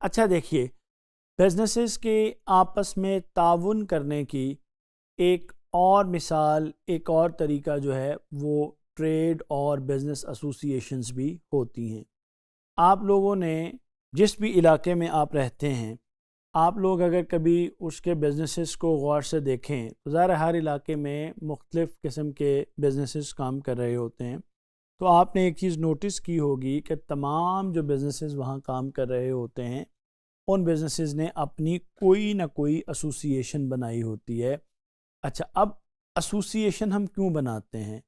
اچھا دیکھیے، بزنسز کے آپس میں تعاون کرنے کی ایک اور مثال، ایک اور طریقہ جو ہے وہ ٹریڈ اور بزنس ایسوسیشنز بھی ہوتی ہیں۔ آپ لوگوں نے جس بھی علاقے میں آپ رہتے ہیں، آپ لوگ اگر کبھی اس کے بزنسز کو غور سے دیکھیں تو ظاہر ہے ہر علاقے میں مختلف قسم کے بزنسز کام کر رہے ہوتے ہیں۔ تو آپ نے ایک چیز نوٹس کی ہوگی کہ تمام جو بزنسز وہاں کام کر رہے ہوتے ہیں، ان بزنسز نے اپنی کوئی نہ کوئی ایسوسیشن بنائی ہوتی ہے۔ اچھا، اب ایسوسیشن ہم کیوں بناتے ہیں؟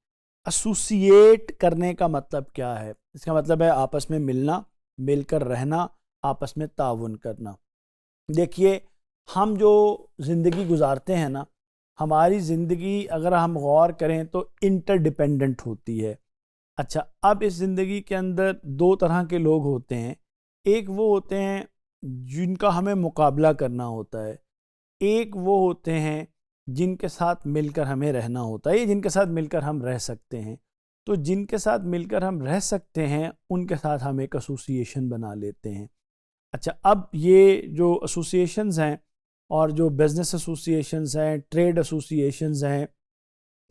ایسوسیٹ کرنے کا مطلب کیا ہے؟ اس کا مطلب ہے آپس میں ملنا، مل کر رہنا، آپس میں تعاون کرنا۔ دیکھیے، ہم جو زندگی گزارتے ہیں نا، ہماری زندگی اگر ہم غور کریں تو انٹر ڈیپینڈنٹ ہوتی ہے۔ اچھا، اب اس زندگی کے اندر دو طرح کے لوگ ہوتے ہیں۔ ایک وہ ہوتے ہیں جن کا ہمیں مقابلہ کرنا ہوتا ہے، ایک وہ ہوتے ہیں جن کے ساتھ مل کر ہمیں رہنا ہوتا ہے، یا جن کے ساتھ مل کر ہم رہ سکتے ہیں۔ تو جن کے ساتھ مل کر ہم رہ سکتے ہیں ان کے ساتھ ہم ایک ایسوسیشن بنا لیتے ہیں۔ اچھا، اب یہ جو ایسوسیشنز ہیں اور جو بزنس ایسوسیشنز ہیں، ٹریڈ ایسوسیشنز ہیں،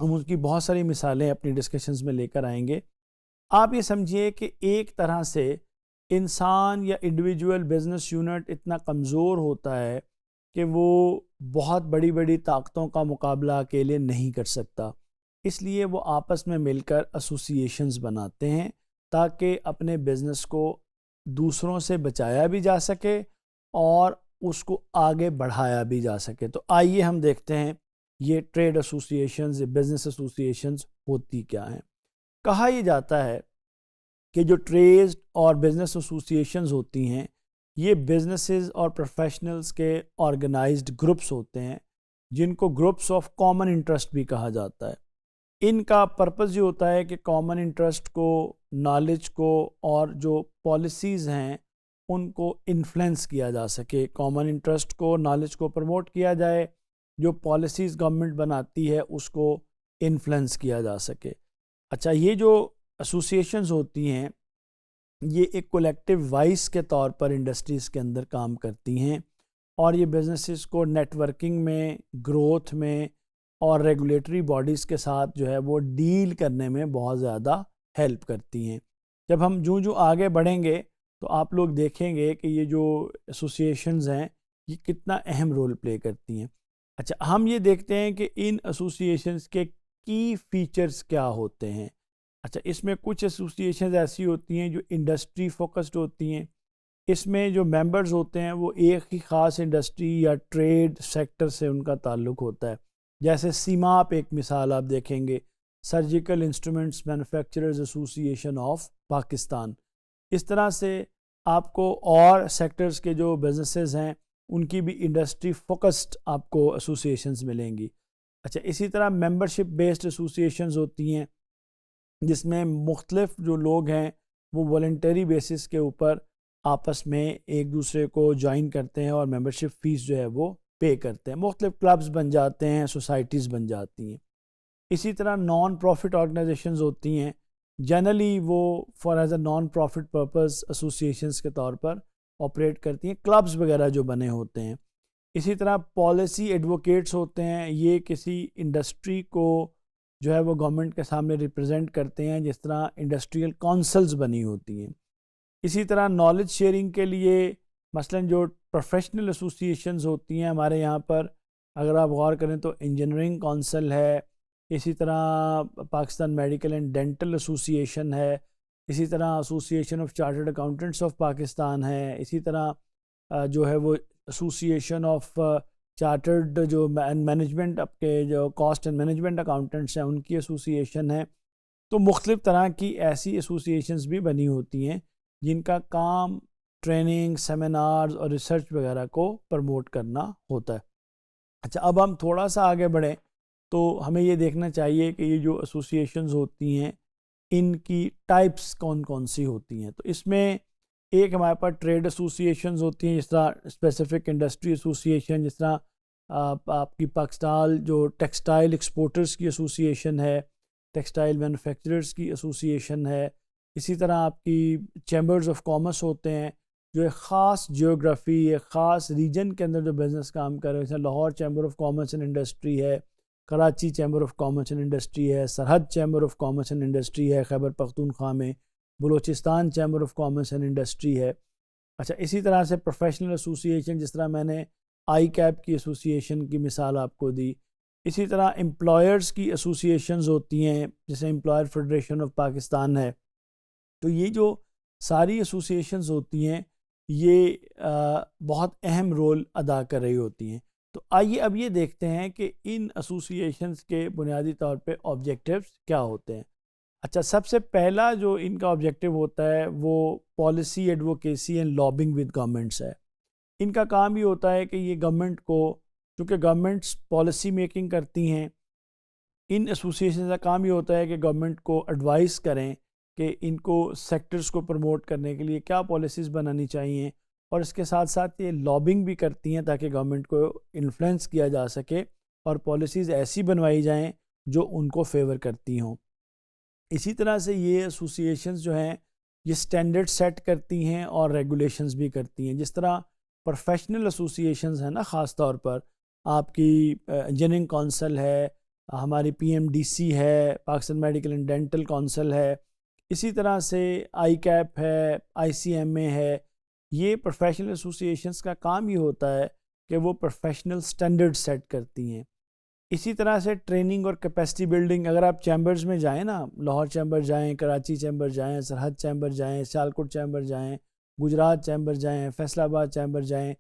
ہم اس کی بہت ساری مثالیں اپنی ڈسکشنز میں لے کر آئیں گے۔ آپ یہ سمجھیے کہ ایک طرح سے انسان یا انڈیویجول بزنس یونٹ اتنا کمزور ہوتا ہے کہ وہ بہت بڑی بڑی طاقتوں کا مقابلہ اکیلے نہیں کر سکتا، اس لیے وہ آپس میں مل کر ایسوسیشنز بناتے ہیں تاکہ اپنے بزنس کو دوسروں سے بچایا بھی جا سکے اور اس کو آگے بڑھایا بھی جا سکے۔ تو آئیے ہم دیکھتے ہیں یہ ٹریڈ ایسوسیشنز، بزنس ایسوسیشنز ہوتی کیا ہیں۔ کہا یہ جاتا ہے کہ جو ٹریڈ اور بزنس ایسوسیشنز ہوتی ہیں، یہ بزنسز اور پروفیشنلز کے آرگنائزڈ گروپس ہوتے ہیں، جن کو گروپس آف کامن انٹرسٹ بھی کہا جاتا ہے۔ ان کا پرپس یہ ہوتا ہے کہ کامن انٹرسٹ کو، نالج کو اور جو پالیسیز ہیں ان کو انفلوئنس کیا جا سکے، کامن انٹرسٹ کو، نالج کو پروموٹ کیا جائے، جو پالیسیز گورنمنٹ بناتی ہے اس کو انفلوئنس کیا جا سکے۔ اچھا، یہ جو ایسوسیشنز ہوتی ہیں یہ ایک کولیکٹیو وائس کے طور پر انڈسٹریز کے اندر کام کرتی ہیں، اور یہ بزنسز کو نیٹ ورکنگ میں، گروتھ میں اور ریگولیٹری باڈیز کے ساتھ جو ہے وہ ڈیل کرنے میں بہت زیادہ ہیلپ کرتی ہیں۔ جب ہم جوں آگے بڑھیں گے تو آپ لوگ دیکھیں گے کہ یہ جو ایسوسیشنز ہیں یہ کتنا اہم رول پلے کرتی ہیں۔ اچھا، ہم یہ دیکھتے ہیں کہ ان ایسوسیشنز کے کی فیچرز کیا ہوتے ہیں۔ اچھا، اس میں کچھ ایسوسیشنز ایسی ہوتی ہیں جو انڈسٹری فوکسڈ ہوتی ہیں۔ اس میں جو ممبرز ہوتے ہیں وہ ایک ہی خاص انڈسٹری یا ٹریڈ سیکٹر سے ان کا تعلق ہوتا ہے۔ جیسے سیماپ ایک مثال آپ دیکھیں گے، surgical instruments manufacturers association of Pakistan. اس طرح سے آپ کو اور سیکٹرز کے جو بزنسز ہیں ان کی بھی انڈسٹری فوکسڈ آپ کو ایسوسیشنز ملیں گی۔ اچھا، اسی طرح ممبرشپ بیسڈ ایسوسیشنز ہوتی ہیں جس میں مختلف جو لوگ ہیں وہ والنٹری بیسس کے اوپر آپس میں ایک دوسرے کو جوائن کرتے ہیں اور ممبرشپ فیس جو ہے وہ پے کرتے ہیں، مختلف کلبز بن جاتے ہیں، سوسائٹیز بن جاتی ہیں۔ اسی طرح نان پروفٹ آرگنائزیشنز ہوتی ہیں، جنرلی وہ for as a non profit purpose associations کے طور پر آپریٹ کرتی ہیں، کلبز وغیرہ جو بنے ہوتے ہیں۔ اسی طرح پالیسی ایڈوکیٹس ہوتے ہیں، یہ کسی انڈسٹری کو جو ہے وہ گورنمنٹ کے سامنے ریپرزینٹ کرتے ہیں، جس طرح انڈسٹریل کونسلز بنی ہوتی ہیں۔ اسی طرح نالج شیئرنگ کے لیے مثلاً جو پروفیشنل ایسوسیشنز ہوتی ہیں ہمارے یہاں پر، اگر آپ غور کریں تو انجینئرنگ کونسل ہے، اسی طرح Pakistan medical and dental association ہے، اسی طرح association of chartered accountants of Pakistan ہے، اسی طرح جو ہے وہ ایسوسیشن آف چارٹرڈ جو مینجمنٹ اپ کے جو کاسٹ اینڈ مینجمنٹ اکاؤنٹنٹس ہیں ان کی ایسوسیشن ہے۔ تو مختلف طرح کی ایسی ایسوسیشنز بھی بنی ہوتی ہیں جن کا کام ٹریننگ، سیمینارز اور ریسرچ وغیرہ کو پروموٹ کرنا ہوتا ہے۔ اچھا، اب ہم تھوڑا سا آگے بڑھیں تو ہمیں یہ دیکھنا چاہیے کہ یہ جو ایسوسیشنز ہوتی ہیں ان کی ٹائپس کون کون سی ہوتی ہیں۔ تو اس میں ایک ہمارے پاس ٹریڈ ایسوسیشنز ہوتی ہیں، جس طرح اسپیسیفک انڈسٹری ایسوسیشن، جس طرح آپ کی پاکستان جو ٹیکسٹائل ایکسپورٹرز کی ایسوسیشن ہے، ٹیکسٹائل مینوفیکچررز کی ایسوسیشن ہے۔ اسی طرح آپ کی چیمبرز آف کامرس ہوتے ہیں جو ایک خاص جیوگرافی، ایک خاص ریجن کے اندر جو بزنس کام کر رہے ہیں، جیسے Lahore chamber of commerce and industry ہے، Karachi chamber of commerce and industry ہے، Sarhad chamber of commerce and industry ہے خیبر پختونخوا میں، Balochistan chamber of commerce and industry ہے. اچھا، اسی طرح سے پروفیشنل ایسوسی ایشن، جس طرح میں نے آئی کیپ کی ایسوسی ایشن کی مثال آپ کو دی، اسی طرح امپلائرز کی ایسوسی ایشنز ہوتی ہیں جیسے امپلائر فیڈریشن آف پاکستان ہے. تو یہ جو ساری ایسوسی ایشنز ہوتی ہیں یہ بہت اہم رول ادا کر رہی ہوتی ہیں. تو آئیے اب یہ دیکھتے ہیں کہ ان ایسوسی ایشنز کے بنیادی طور پہ آبجیکٹیوز کیا ہوتے ہیں. اچھا، سب سے پہلا جو ان کا آبجیکٹیو ہوتا ہے وہ policy advocacy and lobbying with governments ہے. ان کا کام یہ ہوتا ہے کہ یہ گورنمنٹ کو، چونکہ گورنمنٹس پالیسی میکنگ کرتی ہیں، ان ایسوسی ایشن کا کام یہ ہوتا ہے کہ گورنمنٹ کو ایڈوائز کریں کہ ان کو سیکٹرز کو پروموٹ کرنے کے لیے کیا پالیسیز بنانی چاہیے، اور اس کے ساتھ ساتھ یہ لابنگ بھی کرتی ہیں تاکہ گورنمنٹ کو انفلوئنس کیا جا سکے اور پالیسیز ایسی بنوائی جائیں جو ان کو فیور کرتی ہوں. اسی طرح سے یہ ایسوسی ایشنز جو ہیں یہ سٹینڈرڈ سیٹ کرتی ہیں اور ریگولیشنز بھی کرتی ہیں. جس طرح پروفیشنل ایسوسی ایشنز ہیں نا، خاص طور پر آپ کی انجینئرنگ کونسل ہے، ہماری PMDC ہے، Pakistan medical and dental council ہے، اسی طرح سے آئی کیپ ہے، ICMA ہے. یہ پروفیشنل ایسوسی ایشنز کا کام یہ ہوتا ہے کہ وہ پروفیشنل سٹینڈرڈ سیٹ کرتی ہیں. اسی طرح سے ٹریننگ اور کیپیسٹی بلڈنگ، اگر آپ چیمبرز میں جائیں نا، لاہور چیمبر جائیں، کراچی چیمبر جائیں، سرحد چیمبر جائیں، سیالکوٹ چیمبر جائیں، گجرات چیمبر جائیں، فیصل آباد چیمبر جائیں،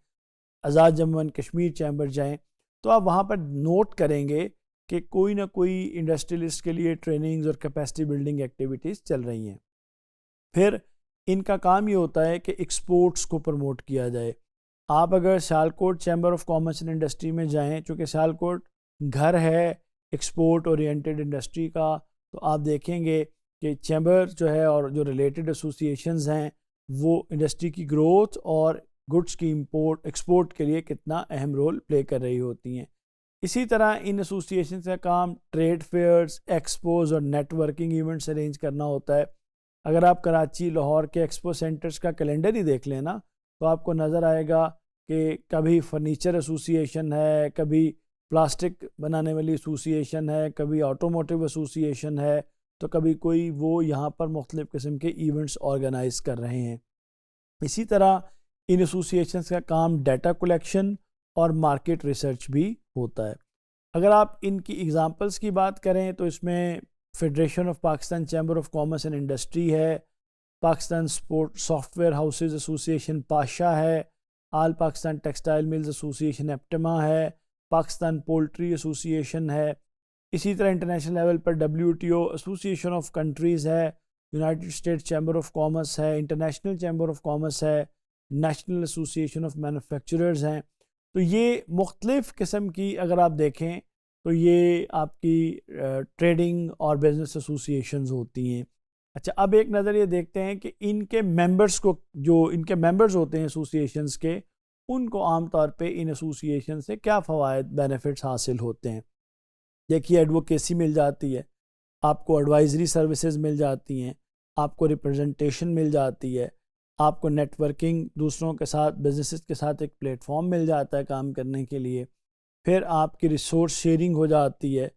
آزاد جموں اینڈ کشمیر چیمبر جائیں، تو آپ وہاں پر نوٹ کریں گے کہ کوئی نہ کوئی انڈسٹریلسٹ کے لیے ٹریننگز اور کیپیسٹی بلڈنگ ایکٹیویٹیز چل رہی ہیں. پھر ان کا کام یہ ہوتا ہے کہ ایکسپورٹس کو پروموٹ کیا جائے. آپ اگر Sialkot chamber of commerce and industry میں جائیں، چونکہ سیالکوٹ گھر ہے ایکسپورٹ اورینٹیڈ انڈسٹری کا، تو آپ دیکھیں گے کہ چیمبر جو ہے اور جو ریلیٹڈ ایسوسی ایشنز ہیں وہ انڈسٹری کی گروتھ اور گڈس کی ایکسپورٹ کے لیے کتنا اہم رول پلے کر رہی ہوتی ہیں. اسی طرح ان ایسوسی ایشنز کا کام ٹریڈ فیئرز، ایکسپوز اور نیٹ ورکنگ ایونٹس ارینج کرنا ہوتا ہے. اگر آپ کراچی، لاہور کے ایکسپو سینٹرز کا کیلنڈر ہی دیکھ لیں نا، تو آپ کو نظر آئے گا کہ کبھی فرنیچر ایسوسی ایشن ہے، کبھی پلاسٹک بنانے والی ایسوسی ایشن ہے، کبھی آٹوموٹیو ایسوسی ایشن ہے، تو کبھی کوئی وہ یہاں پر مختلف قسم کے ایونٹس آرگنائز کر رہے ہیں. اسی طرح ان ایسوسی ایشنز کا کام ڈیٹا کلیکشن اور مارکیٹ ریسرچ بھی ہوتا ہے. اگر آپ ان کی ایگزامپلس کی بات کریں تو اس میں federation of Pakistan chamber of commerce and industry ہے، Pakistan support software houses association Pasha ہے، آل پاکستان ٹیکسٹائل ملز ایسوسی ایشن ایپٹما ہے، پاکستان پولٹری ایسوسی ایشن ہے. اسی طرح انٹرنیشنل لیول پر WTO ایسوسی ایشن آف کنٹریز ہے، United States chamber of commerce ہے، انٹرنیشنل چیمبر آف کامرس ہے، نیشنل ایسوسی ایشن آف مینوفیکچررز ہیں. تو یہ مختلف قسم کی اگر آپ دیکھیں تو یہ آپ کی ٹریڈنگ اور بزنس ایسوسی ایشنز ہوتی ہیں. اچھا، اب ایک نظر یہ دیکھتے ہیں کہ ان کے ممبرز کو، جو ان کے ممبرز ہوتے ہیں ایسوسی ایشنز کے، ان کو عام طور پہ ان ایسوسی ایشن سے کیا فوائد بینیفٹس حاصل ہوتے ہیں. دیکھیے، ایڈوکیسی مل جاتی ہے، آپ کو ایڈوائزری سروسز مل جاتی ہیں، آپ کو ریپرزنٹیشن مل جاتی ہے، آپ کو نیٹ ورکنگ، دوسروں کے ساتھ، بزنسز کے ساتھ ایک پلیٹ فارم مل جاتا ہے کام کرنے کے لیے. پھر آپ کی ریسورس شیئرنگ ہو جاتی ہے،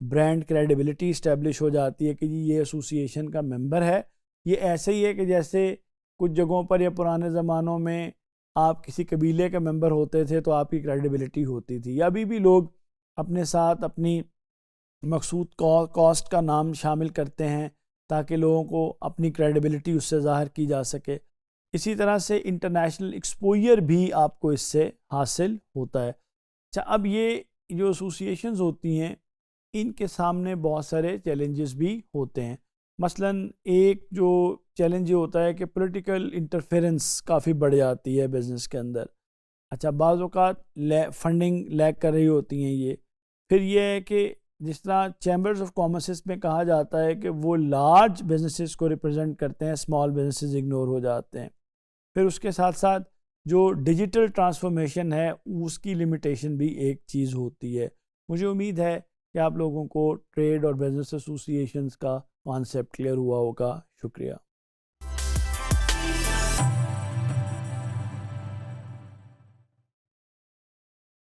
برانڈ کریڈیبلٹی اسٹیبلش ہو جاتی ہے کہ جی یہ ایسوسی ایشن کا ممبر ہے. یہ ایسے ہی ہے کہ جیسے کچھ جگہوں پر یا پرانے زمانوں میں آپ کسی قبیلے کے ممبر ہوتے تھے تو آپ کی کریڈیبلٹی ہوتی تھی، یا ابھی بھی لوگ اپنے ساتھ اپنی مقصود کاسٹ کا نام شامل کرتے ہیں تاکہ لوگوں کو اپنی کریڈیبلٹی اس سے ظاہر کی جا سکے. اسی طرح سے انٹرنیشنل ایکسپوئر بھی آپ کو اس سے حاصل ہوتا ہے. اچھا، اب یہ جو ایسوسی ایشنز ہوتی ہیں ان کے سامنے بہت سارے چیلنجز بھی ہوتے ہیں. مثلا ایک جو چیلنج یہ ہوتا ہے کہ پولیٹیکل انٹرفیرنس کافی بڑھ جاتی ہے بزنس کے اندر. اچھا، بعض اوقات فنڈنگ لیک کر رہی ہوتی ہیں یہ. پھر یہ ہے کہ جس طرح چیمبرز آف کامرس میں کہا جاتا ہے کہ وہ لارج بزنسز کو ریپرزینٹ کرتے ہیں، اسمال بزنسز اگنور ہو جاتے ہیں. پھر اس کے ساتھ ساتھ جو ڈیجیٹل ٹرانسفارمیشن ہے اس کی لمیٹیشن بھی ایک چیز ہوتی ہے. مجھے امید ہے کہ آپ لوگوں کو ٹریڈ اور بزنس ایسوسی ایشنز کا کانسیپٹ کلیئر ہوا ہوگا. شکریہ.